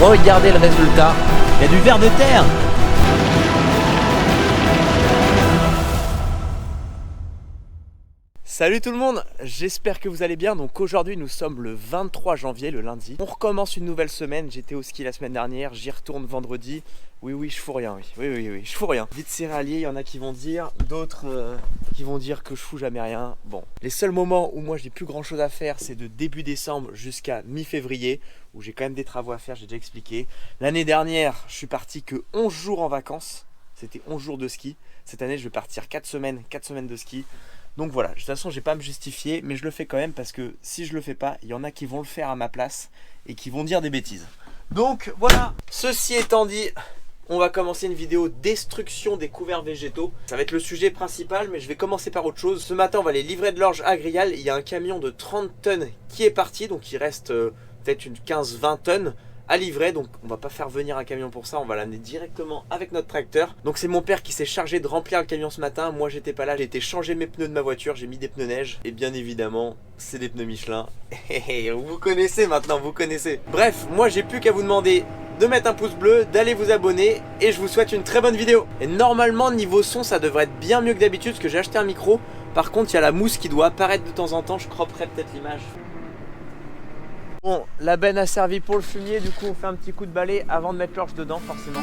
Regardez le résultat. Il y a du ver de terre. Salut tout le monde, j'espère que vous allez bien. Donc aujourd'hui nous sommes le 23 janvier, le lundi. On recommence une nouvelle semaine, j'étais au ski la semaine dernière, j'y retourne vendredi. Oui, je fous rien, oui, je fous rien. Vite céréalier, il y en a qui vont dire, d'autres qui vont dire que je fous jamais rien. Bon, les seuls moments où moi j'ai plus grand chose à faire, c'est de début décembre jusqu'à mi-février, où j'ai quand même des travaux à faire, j'ai déjà expliqué. L'année dernière, je suis parti que 11 jours en vacances, c'était 11 jours de ski. Cette année, je vais partir 4 semaines de ski. Donc voilà, de toute façon je vais pas me justifier, mais je le fais quand même parce que si je le fais pas, il y en a qui vont le faire à ma place et qui vont dire des bêtises. Donc voilà, ceci étant dit, on va commencer une vidéo destruction des couverts végétaux. Ça va être le sujet principal, mais je vais commencer par autre chose. Ce matin on va aller livrer de l'orge à Grial. Il y a un camion de 30 tonnes qui est parti, donc il reste peut-être une 15-20 tonnes à livrer, donc on va pas faire venir un camion pour ça, on va l'amener directement avec notre tracteur. Donc c'est mon père qui s'est chargé de remplir le camion ce matin. Moi j'étais pas là, j'ai été changer mes pneus de ma voiture, j'ai mis des pneus neige et bien évidemment c'est des pneus Michelin. Vous connaissez maintenant, vous connaissez. Bref, moi j'ai plus qu'à vous demander de mettre un pouce bleu, d'aller vous abonner et je vous souhaite une très bonne vidéo. Et normalement niveau son ça devrait être bien mieux que d'habitude parce que j'ai acheté un micro. Par contre il y a la mousse qui doit apparaître de temps en temps, je cropperai peut-être l'image. Bon, la benne a servi pour le fumier, du coup on fait un petit coup de balai avant de mettre l'orge dedans forcément.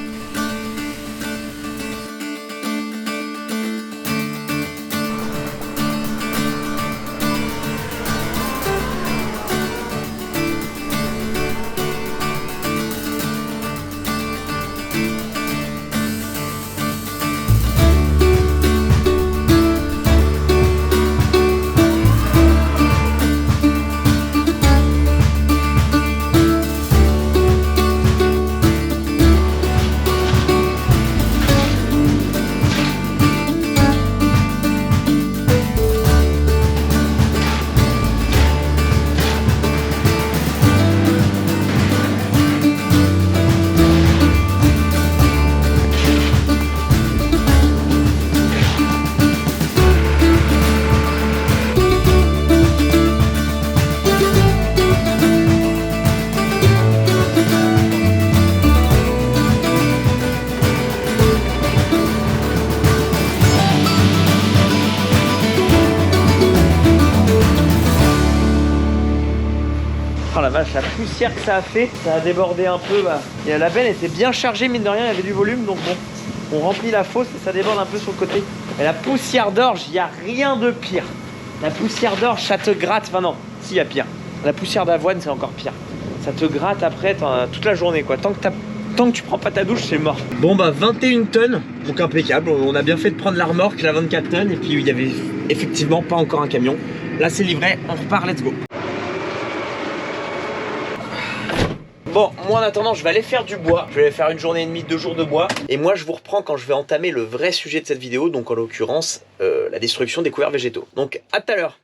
Oh la vache, la poussière que ça a fait, ça a débordé un peu. Et la benne était bien chargée, mine de rien, il y avait du volume, donc bon, on remplit la fosse et ça déborde un peu sur le côté. Et la poussière d'orge, il n'y a rien de pire. La poussière d'orge, ça te gratte, enfin non, si, il y a pire. La poussière d'avoine, c'est encore pire. Ça te gratte après toute la journée, quoi. Tant que tu prends pas ta douche, c'est mort. Bon 21 tonnes, donc impeccable. On a bien fait de prendre la remorque, la 24 tonnes, et puis il y avait effectivement pas encore un camion. Là c'est livré, on repart, let's go. Bon, moi en attendant, je vais aller faire du bois. Je vais aller faire une journée et demie, 2 jours de bois. Et moi, je vous reprends quand je vais entamer le vrai sujet de cette vidéo. Donc en l'occurrence, la destruction des couverts végétaux. Donc à tout à l'heure.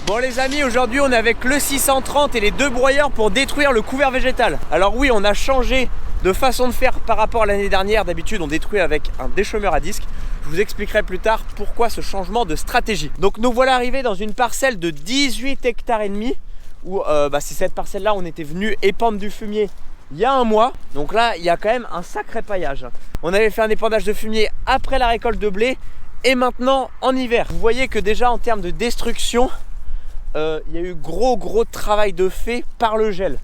Bon les amis, aujourd'hui on est avec le 630 et les 2 broyeurs pour détruire le couvert végétal. Alors oui, on a changé de façon de faire par rapport à l'année dernière. D'habitude on détruit avec un déchaumeur à disque. Je vous expliquerai plus tard pourquoi ce changement de stratégie. Donc nous voilà arrivés dans une parcelle de 18 hectares et demi où c'est cette parcelle là on était venu épandre du fumier il y a un mois. Donc là il y a quand même un sacré paillage. On avait fait un épandage de fumier après la récolte de blé et maintenant en hiver. Vous voyez que déjà en termes de destruction, il y a eu gros travail de fait par le gel.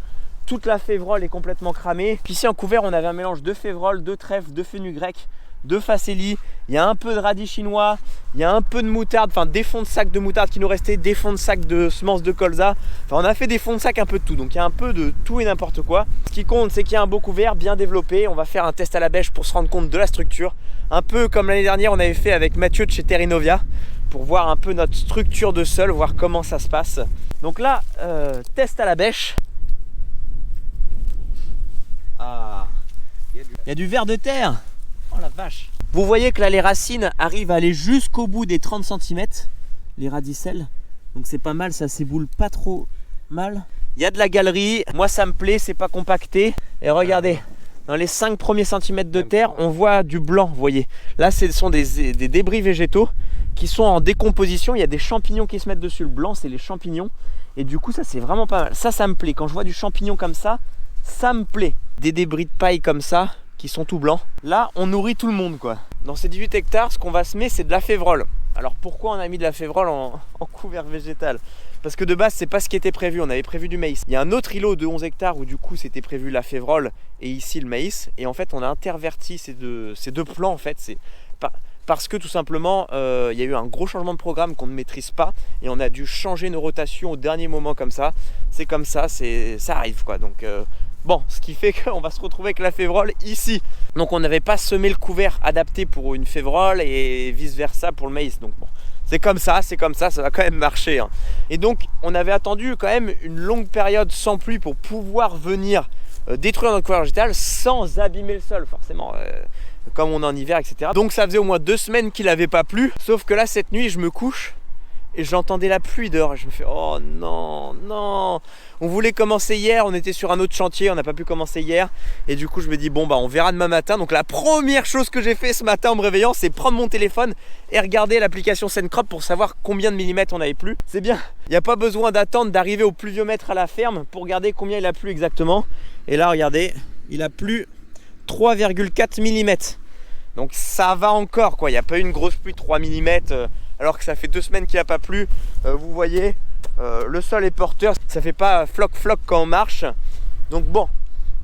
Toute la févrole est complètement cramée. Puis ici en couvert on avait un mélange de févrole, de trèfle, de fenugrec, de facélie. Il y a un peu de radis chinois, il y a un peu de moutarde, enfin des fonds de sac de moutarde qui nous restaient, des fonds de sac de semences de colza. Enfin on a fait des fonds de sac un peu de tout, donc il y a un peu de tout et n'importe quoi. Ce qui compte c'est qu'il y a un beau couvert bien développé. On va faire un test à la bêche pour se rendre compte de la structure. Un peu comme l'année dernière on avait fait avec Mathieu de chez Terrinovia. pour voir un peu notre structure de sol, voir comment ça se passe. Donc là, test à la bêche. Ah, il y a du ver de terre. Oh la vache. Vous voyez que là les racines arrivent à aller jusqu'au bout des 30 cm, les radicelles. Donc c'est pas mal, ça s'éboule pas trop mal. Il y a de la galerie, moi ça me plaît, c'est pas compacté. Et regardez, dans les 5 premiers centimètres de terre, on voit du blanc, vous voyez. Là ce sont des débris végétaux qui sont en décomposition, il y a des champignons qui se mettent dessus. Le blanc c'est les champignons. Et du coup ça c'est vraiment pas mal. Ça me plaît, quand je vois du champignon comme ça me plaît. Des débris de paille comme ça, qui sont tout blancs. Là, on nourrit tout le monde, quoi. Dans ces 18 hectares, ce qu'on va semer, c'est de la févrole. Alors pourquoi on a mis de la févrole en couvert végétal? Parce que de base, c'est pas ce qui était prévu. On avait prévu du maïs. Il y a un autre îlot de 11 hectares où du coup, c'était prévu la févrole et ici le maïs. Et en fait, on a interverti ces deux plans, en fait. C'est parce que tout simplement, il y a eu un gros changement de programme qu'on ne maîtrise pas et on a dû changer nos rotations au dernier moment comme ça. C'est comme ça, ça arrive, quoi. Donc bon, ce qui fait qu'on va se retrouver avec la févrole ici. Donc on n'avait pas semé le couvert adapté pour une févrole et vice versa pour le maïs. Donc bon, c'est comme ça, ça va quand même marcher, hein. Et donc on avait attendu quand même une longue période sans pluie pour pouvoir venir détruire notre couvert végétal sans abîmer le sol forcément. Comme on est en hiver, etc. Donc ça faisait au moins 2 semaines qu'il n'avait pas plu. Sauf que là, cette nuit, je me couche et j'entendais la pluie dehors. Et je me fais, oh non, non. On voulait commencer hier, on était sur un autre chantier, on n'a pas pu commencer hier. Et du coup, je me dis, bon, bah on verra demain matin. Donc la première chose que j'ai fait ce matin en me réveillant, c'est prendre mon téléphone et regarder l'application Sencrop pour savoir combien de millimètres on avait plu. C'est bien, il n'y a pas besoin d'attendre d'arriver au pluviomètre à la ferme pour regarder combien il a plu exactement. Et là, regardez, il a plu 3,4 mm. Donc ça va encore, quoi. Il n'y a pas eu une grosse pluie de 3 mm alors que ça fait 2 semaines qu'il n'a pas plu. Vous voyez, le sol est porteur, ça fait pas floc quand on marche. Donc bon,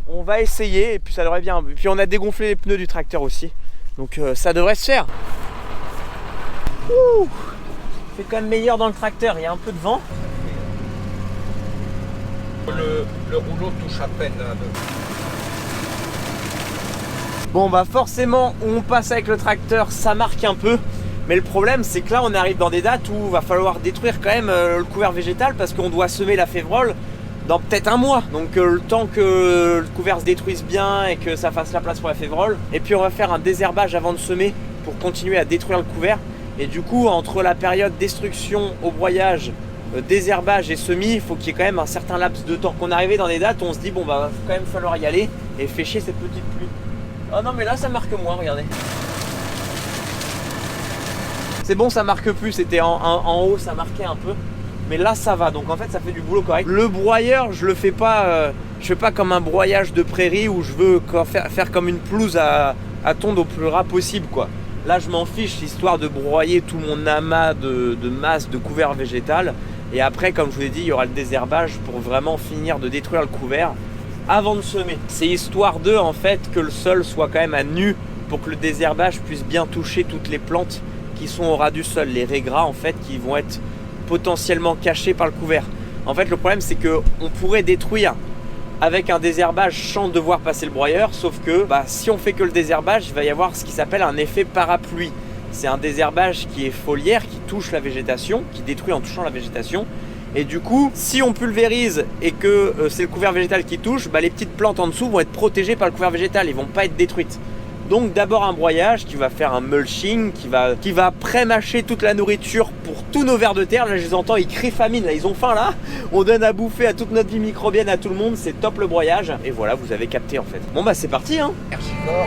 on va essayer et puis ça devrait bien. Et puis on a dégonflé les pneus du tracteur aussi. Donc ça devrait se faire. Ouh, c'est quand même meilleur dans le tracteur, il y a un peu de vent. Le rouleau touche à peine. Bon bah forcément où on passe avec le tracteur ça marque un peu. Mais le problème c'est que là on arrive dans des dates où il va falloir détruire quand même le couvert végétal parce qu'on doit semer la févrole dans peut-être un mois. Donc le temps que le couvert se détruise bien et que ça fasse la place pour la févrole. Et puis on va faire un désherbage avant de semer pour continuer à détruire le couvert. Et du coup entre la période destruction au broyage, désherbage et semis, il faut qu'il y ait quand même un certain laps de temps. Qu'on est arrivé dans des dates où on se dit bon bah va quand même falloir y aller et fait chier cette petite pluie. Oh non mais là ça marque moins, regardez. C'est bon, ça marque plus, c'était en haut ça marquait un peu. Mais là ça va, donc en fait ça fait du boulot correct. Le broyeur je le fais pas, je fais pas comme un broyage de prairie où je veux faire comme une pelouse à tondre au plus ras possible, quoi. Là je m'en fiche, histoire de broyer tout mon amas de masse de couvert végétal. Et après comme je vous l'ai dit, il y aura le désherbage pour vraiment finir de détruire le couvert avant de semer. C'est histoire de en fait que le sol soit quand même à nu pour que le désherbage puisse bien toucher toutes les plantes qui sont au ras du sol, les raies gras en fait qui vont être potentiellement cachées par le couvert. En fait le problème c'est que on pourrait détruire avec un désherbage sans devoir passer le broyeur, sauf que si on fait que le désherbage, il va y avoir ce qui s'appelle un effet parapluie. C'est un désherbage qui est foliaire, qui touche la végétation, qui détruit en touchant la végétation. Et du coup, si on pulvérise et que c'est le couvert végétal qui touche, les petites plantes en dessous vont être protégées par le couvert végétal, ils vont pas être détruites. Donc d'abord un broyage qui va faire un mulching, qui va pré-mâcher toute la nourriture pour tous nos vers de terre. Là je les entends, ils crient famine, là ils ont faim là. On donne à bouffer à toute notre vie microbienne, à tout le monde, c'est top le broyage. Et voilà, vous avez capté en fait. Bon c'est parti hein. Merci fort.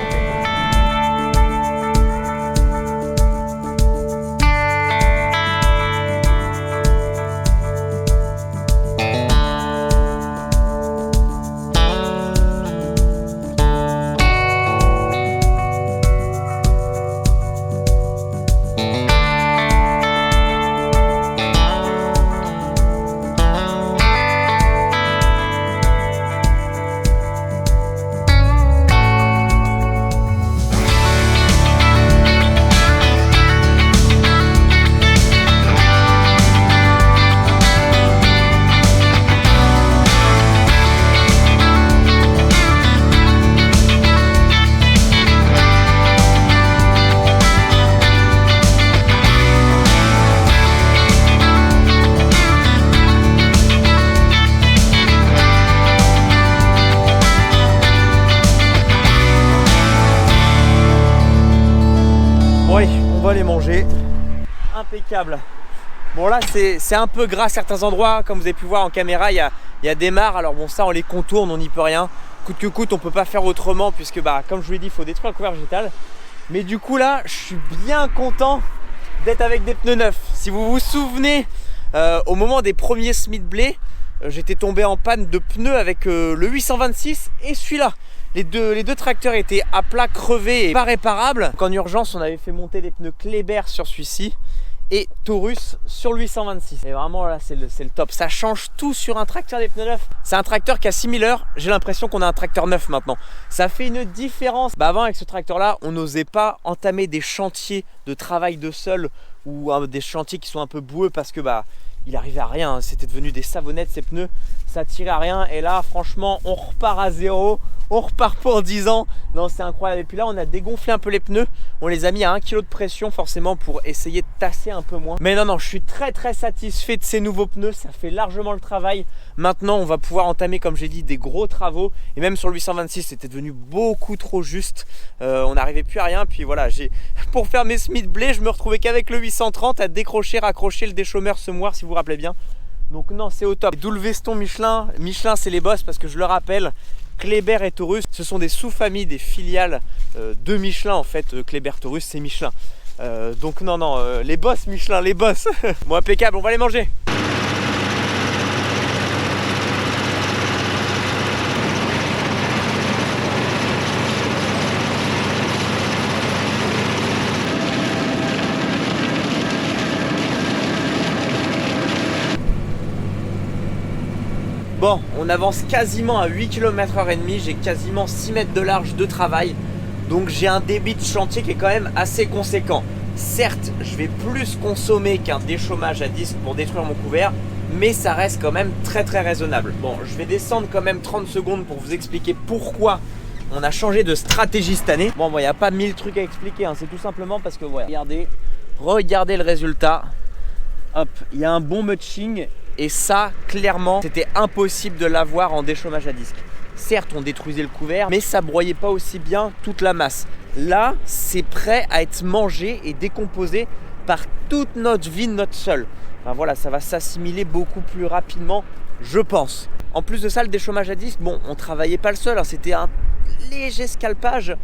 manger. Impeccable. Bon là c'est un peu gras à certains endroits, comme vous avez pu voir en caméra, il y a des mares, alors bon ça on les contourne, on n'y peut rien. Coûte que coûte on peut pas faire autrement puisque bah comme je vous l'ai dit il faut détruire le couvert végétal. Mais du coup là je suis bien content d'être avec des pneus neufs. Si vous vous souvenez au moment des premiers Smith Blade, j'étais tombé en panne de pneus avec le 826 et celui-là. Les deux tracteurs étaient à plat, crevés et pas réparables. Donc en urgence on avait fait monter des pneus Kléber sur celui-ci et Taurus sur le 826. Et vraiment là c'est le top, ça change tout sur un tracteur des pneus neufs. C'est un tracteur qui a 6000 heures, j'ai l'impression qu'on a un tracteur neuf maintenant. Ça fait une différence. Bah avant avec ce tracteur là on n'osait pas entamer des chantiers de travail de sol ou des chantiers qui sont un peu boueux parce que bah il arrivait à rien, c'était devenu des savonnettes ces pneus, ça tirait à rien. Et là franchement on repart à zéro, on repart pour 10 ans. Non c'est incroyable. Et puis là on a dégonflé un peu les pneus, on les a mis à 1 kg de pression forcément pour essayer de tasser un peu moins. Mais non je suis très satisfait de ces nouveaux pneus, ça fait largement le travail. Maintenant on va pouvoir entamer comme j'ai dit des gros travaux. Et même sur le 826 c'était devenu beaucoup trop juste, on n'arrivait plus à rien. Puis voilà, pour faire mes Smith Blade je me retrouvais qu'avec le 830 à décrocher, raccrocher le déchômeur semoir si vous vous rappelez bien. Donc non c'est au top. D'où le veston Michelin. Michelin c'est les boss parce que je le rappelle, Kléber et Taurus ce sont des sous-familles, des filiales de Michelin en fait. Kléber Taurus c'est Michelin. Donc non les boss Michelin, les boss. Bon impeccable, on va les manger. Bon, on avance quasiment à 8 km/h, j'ai quasiment 6 mètres de large de travail. Donc j'ai un débit de chantier qui est quand même assez conséquent. Certes, je vais plus consommer qu'un déchômage à disque pour détruire mon couvert, mais ça reste quand même très raisonnable. Bon, je vais descendre quand même 30 secondes pour vous expliquer pourquoi on a changé de stratégie cette année. Bon, il n'y a pas 1000 trucs à expliquer, hein. C'est tout simplement parce que voilà, regardez le résultat. Hop, il y a un bon mulching. Et ça, clairement, c'était impossible de l'avoir en déchômage à disque. Certes, on détruisait le couvert, mais ça broyait pas aussi bien toute la masse. Là, c'est prêt à être mangé et décomposé par toute notre vie, notre sol. Enfin voilà, ça va s'assimiler beaucoup plus rapidement, je pense. En plus de ça, le déchômage à disque, bon, on travaillait pas le sol, hein, c'était un léger scalpage,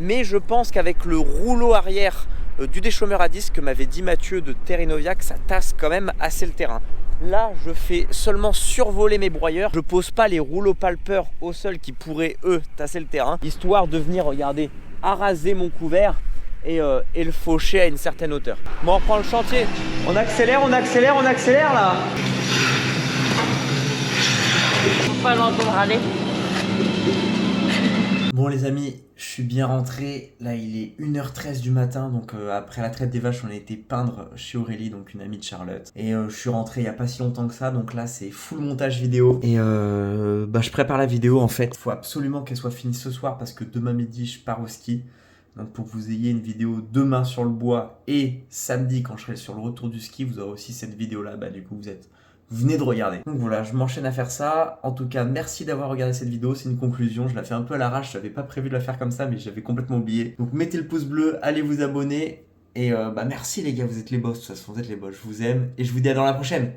mais je pense qu'avec le rouleau arrière du déchômeur à disque que m'avait dit Mathieu de Terrinoviac, ça tasse quand même assez le terrain. Là, je fais seulement survoler mes broyeurs. Je pose pas les rouleaux palpeurs au sol qui pourraient, eux, tasser le terrain, histoire de venir, regardez, araser mon couvert et le faucher à une certaine hauteur. Bon, on reprend le chantier. On accélère là. Faut pas l'entendre aller. Bon les amis, je suis bien rentré, là il est 1h13 du matin, donc après la traite des vaches on a été peindre chez Aurélie, donc une amie de Charlotte. Et je suis rentré il n'y a pas si longtemps que ça, donc là c'est full montage vidéo. Et je prépare la vidéo en fait. Il faut absolument qu'elle soit finie ce soir parce que demain midi je pars au ski. Donc pour que vous ayez une vidéo demain sur le bois et samedi quand je serai sur le retour du ski, vous aurez aussi cette vidéo là, du coup vous venez de regarder. Donc voilà, je m'enchaîne à faire ça. En tout cas, merci d'avoir regardé cette vidéo. C'est une conclusion. Je la fais un peu à l'arrache. Je n'avais pas prévu de la faire comme ça, mais j'avais complètement oublié. Donc mettez le pouce bleu, allez vous abonner. Et merci les gars, vous êtes les boss. De toute façon, vous êtes les boss. Je vous aime. Et je vous dis à dans la prochaine.